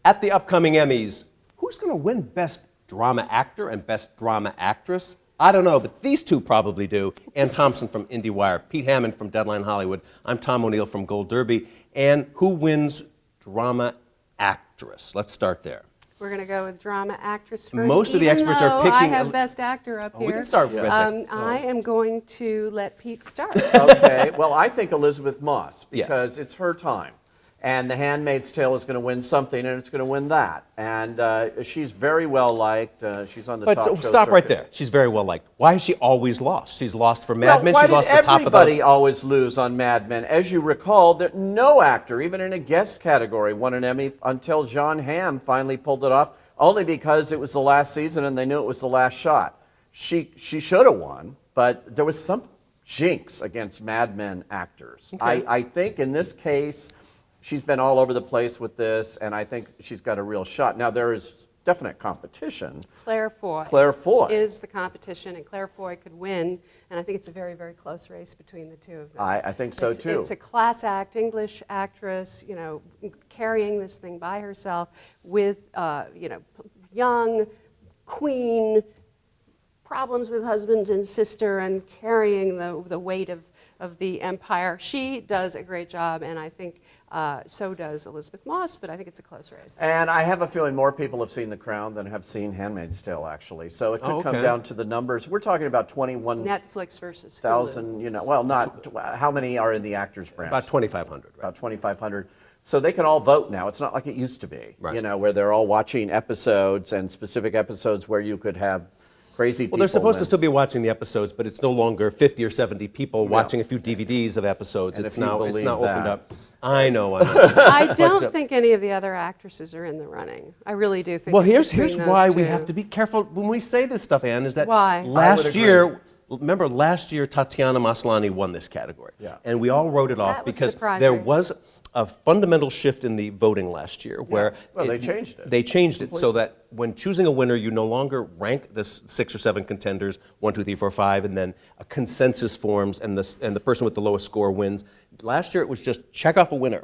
At the upcoming Emmys, who's going to win Best Drama Actor and Best Drama Actress? I don't know, but these two probably do. Anne Thompson from Indiewire, Pete Hammond from Deadline Hollywood. I'm Tom O'Neill from Gold Derby. And who wins Drama Actress? Let's start there. We're going to go with Drama Actress first. Most of the experts are picking. I have Best Actor up here. We can start with Best Actor. I am going to let Pete start. Okay, well, I think Elisabeth Moss, because it's her time. And The Handmaid's Tale is going to win something, and it's going to win that. And she's very well liked. She's on the top show stop right circuit. there. She's very well liked. Why has she always lost? She's lost for Mad Men. Why She's lost did the top of the. everybody always lose on Mad Men? As you recall, that no actor, even in a guest category, won an Emmy until Jon Hamm finally pulled it off, only because it was the last season and they knew it was the last shot. She should have won, but there was some jinx against Mad Men actors. Okay. I think in this case, she's been all over the place with this, and I think she's got a real shot. Now, there is definite competition. Claire Foy. Claire Foy is the competition, and Claire Foy could win. And I think it's a very, very close race between the two of them. I think so, too. It's a class act, English actress, you know, carrying this thing by herself with, you know, young queen, problems with husband and sister, and carrying the weight of the empire. She does a great job, and I think so does Elisabeth Moss, but I think it's a close race. And I have a feeling more people have seen The Crown than have seen Handmaid's Tale, actually. So it could come down to the numbers. We're talking about 21 Netflix versus thousand, you know, well, not, how many are in the actors branch? About 2,500. Right? About 2,500. So they can all vote now. It's not like it used to be, Right. you know, where they're all watching episodes, and specific episodes where you could have crazy people. Well, they're supposed to still be watching the episodes, but it's no longer 50 or 70 people watching a few DVDs of episodes. And It's if you now believe opened that. up. I know. I don't think any of the other actresses are in the running. I really do think. Well, it's here's between why those we two. have to be careful when we say this stuff, Anne, is that Why? last year, remember last year Tatiana Maslany won this category. Yeah. And we all wrote it off That was because surprising. there was a fundamental shift in the voting last year where Well, they changed it. They changed it so that when choosing a winner, you no longer rank the 6 or 7 contenders, 1, 2, 3, 4, 5, and then a consensus forms, and the person with the lowest score wins. Last year, it was just check off a winner.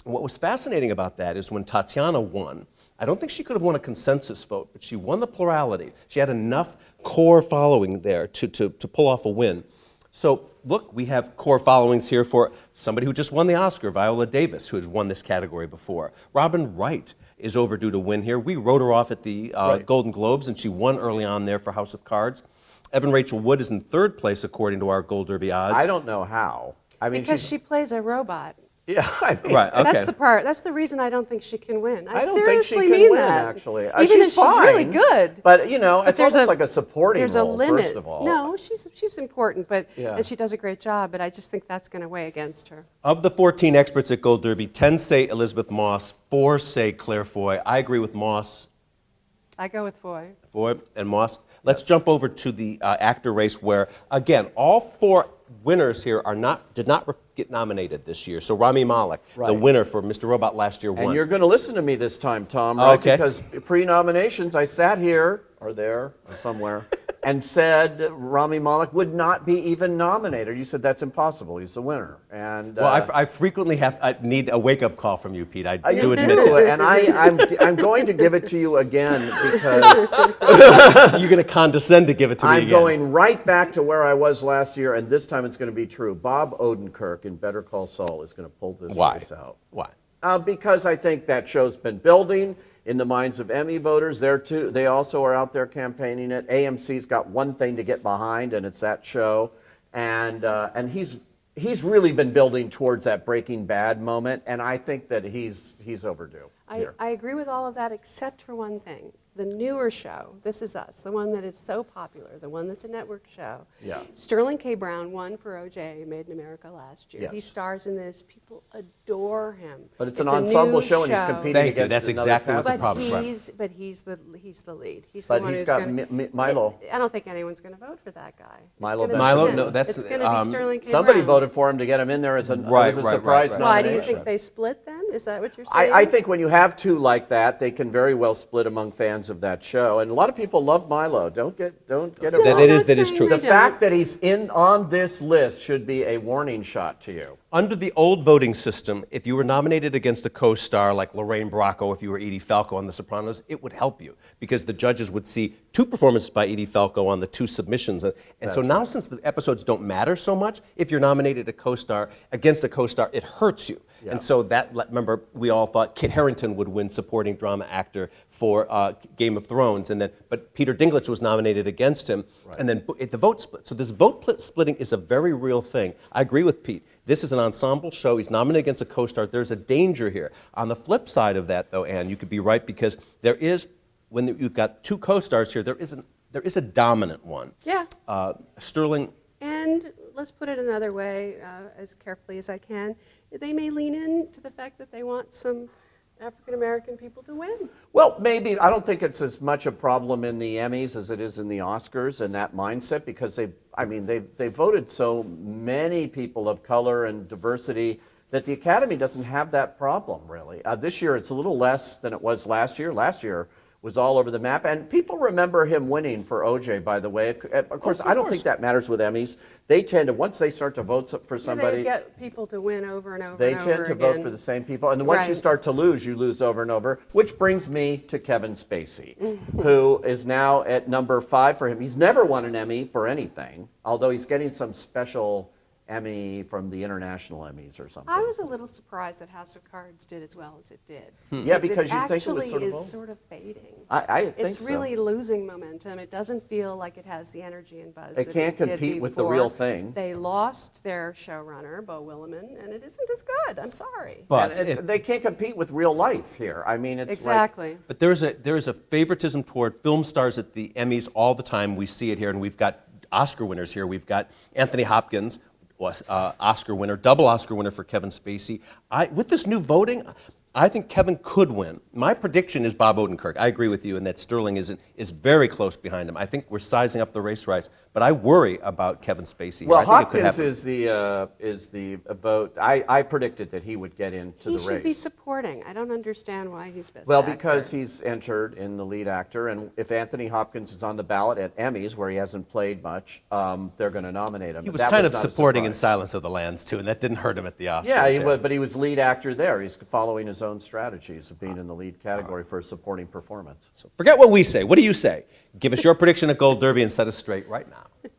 And what was fascinating about that is when Tatiana won, I don't think she could have won a consensus vote, but she won the plurality. She had enough core following there to pull off a win. So look, we have core followings here for somebody who just won the Oscar, Viola Davis, who has won this category before. Robin Wright is overdue to win here. We wrote her off at the Golden Globes, and she won early on there for House of Cards. Evan Rachel Wood is in 3rd place according to our Gold Derby odds. I don't know how. I mean, Because she plays a robot. Yeah, I mean, Right, okay. That's the part. That's the reason I don't think she can win. I don't think she seriously can mean win, that. actually. Even She's if she's really fine, good. But, you know, it's there's almost like a supporting there's role, a limit. first of all. No, she's important, but Yeah. and she does a great job. But I just think that's going to weigh against her. Of the 14 experts at Gold Derby, 10 say Elisabeth Moss, 4 say Claire Foy. I agree with Moss. I go with Foy. Foy and Moss. Let's jump over to the actor race where, again, all 4 winners here did not get nominated this year. So Rami Malek, the Right. winner for Mr. Robot last year, won. And you're going to listen to me this time, Tom, right? Okay. Because pre-nominations, I sat here, or there, or somewhere, and said Rami Malek would not be even nominated. You said that's impossible. He's the winner. And Well, I frequently need a wake-up call from you, Pete. I you do admit do, it. and I'm going to give it to you again because You're going to condescend to give it to me I'm again. going right back to where I was last year, and this time it's going to be true. Bob Odenkirk in Better Call Saul is going to pull this Why? race out. Why? Because I think that show's been building in the minds of Emmy voters. They also are out there campaigning it. AMC's got one thing to get behind, and it's that show. And he's really been building towards that Breaking Bad moment, and I think that he's overdue here. I agree with all of that except for one thing. The newer show, This Is Us, the one that is so popular, the one that's a network show. Yeah. Sterling K. Brown won for O.J., Made in America last year. Yes. He stars in this. People adore him. But it's an a ensemble new show, and he's competing Thank you. against That's another exactly what's the cast. problem. But he's the lead. He's But the one he's who's got going Milo. I don't think anyone's going to vote for that guy. It's Milo gonna be Milo, him. no, that's, It's going to be Sterling K. Somebody Brown. voted for him to get him in there as a Right, surprise right. Why do nomination. you think they split then? Is that what you're saying? I think when you have two like that, they can very well split among fans of that show. And a lot of people love Milo. Don't get it No, wrong. That I'm is not that is saying true. they The don't. fact that he's on this list should be a warning shot to you. Under the old voting system, if you were nominated against a co-star like Lorraine Bracco, if you were Edie Falco on The Sopranos, it would help you because the judges would see 2 performances by Edie Falco on the 2 submissions. And so now, since the episodes don't matter so much, if you're nominated a co-star against a co-star, it hurts you. Yeah. And so remember, we all thought Kit Harington would win supporting drama actor for Game of Thrones, but Peter Dinklage was nominated against him, and then the vote split. So this vote splitting is a very real thing. I agree with Pete. This is an ensemble show. He's nominated against a co-star. There's a danger here. On the flip side of that, though, Anne, you could be right because there is, when you've got 2 co-stars here, there is a dominant one. Yeah. Sterling. And let's put it another way, as carefully as I can. They may lean into the fact that they want some African American people to win. Well, maybe. I don't think it's as much a problem in the Emmys as it is in the Oscars and that mindset because they voted so many people of color and diversity that the Academy doesn't have that problem, really. This year it's a little less than it was last year. Last year was all over the map. And people remember him winning for OJ, by the way. Of course, I don't think that matters with Emmys. They tend to, once they start to vote for somebody, They get people to win over and over they and over tend to again. vote for the same people. And then once you Right. start to lose, you lose over and over, which brings me to Kevin Spacey, who is now at number 5 for him. He's never won an Emmy for anything, although he's getting some special Emmy from the International Emmys or something. I was a little surprised that House of Cards did as well as it did. Yeah, because you think it was sort of actually is old. sort of fading. I think It's so. really losing momentum. It doesn't feel like it has the energy and buzz They that can't it did compete with the before. real thing. They lost their showrunner, Bo Willimon, and it isn't as good. I'm sorry. But And they can't compete with real life here. I mean, it's Exactly. But there is a favoritism toward film stars at the Emmys all the time. We see it here, and we've got Oscar winners here. We've got Anthony Hopkins, Oscar winner, double Oscar winner for Kevin Spacey. With this new voting, I think Kevin could win. My prediction is Bob Odenkirk. I agree with you in that Sterling is very close behind him. I think we're sizing up the race right, but I worry about Kevin Spacey. Well, I think it could Hopkins happen. is the vote. I predicted that he would get into He the should be race. supporting. I don't understand why he's best Well, actor. because he's entered in the lead actor, and if Anthony Hopkins is on the ballot at Emmys, where he hasn't played much, they're going to nominate him. He was That kind of not a supporting in surprise. Silence of the Lambs, too, and that didn't hurt him at the Oscars. Yeah, but he was lead actor there. He's following his own strategies of being in the lead category for a supporting performance. So forget what we say. What do you say? Give us your prediction at Gold Derby and set us straight right now.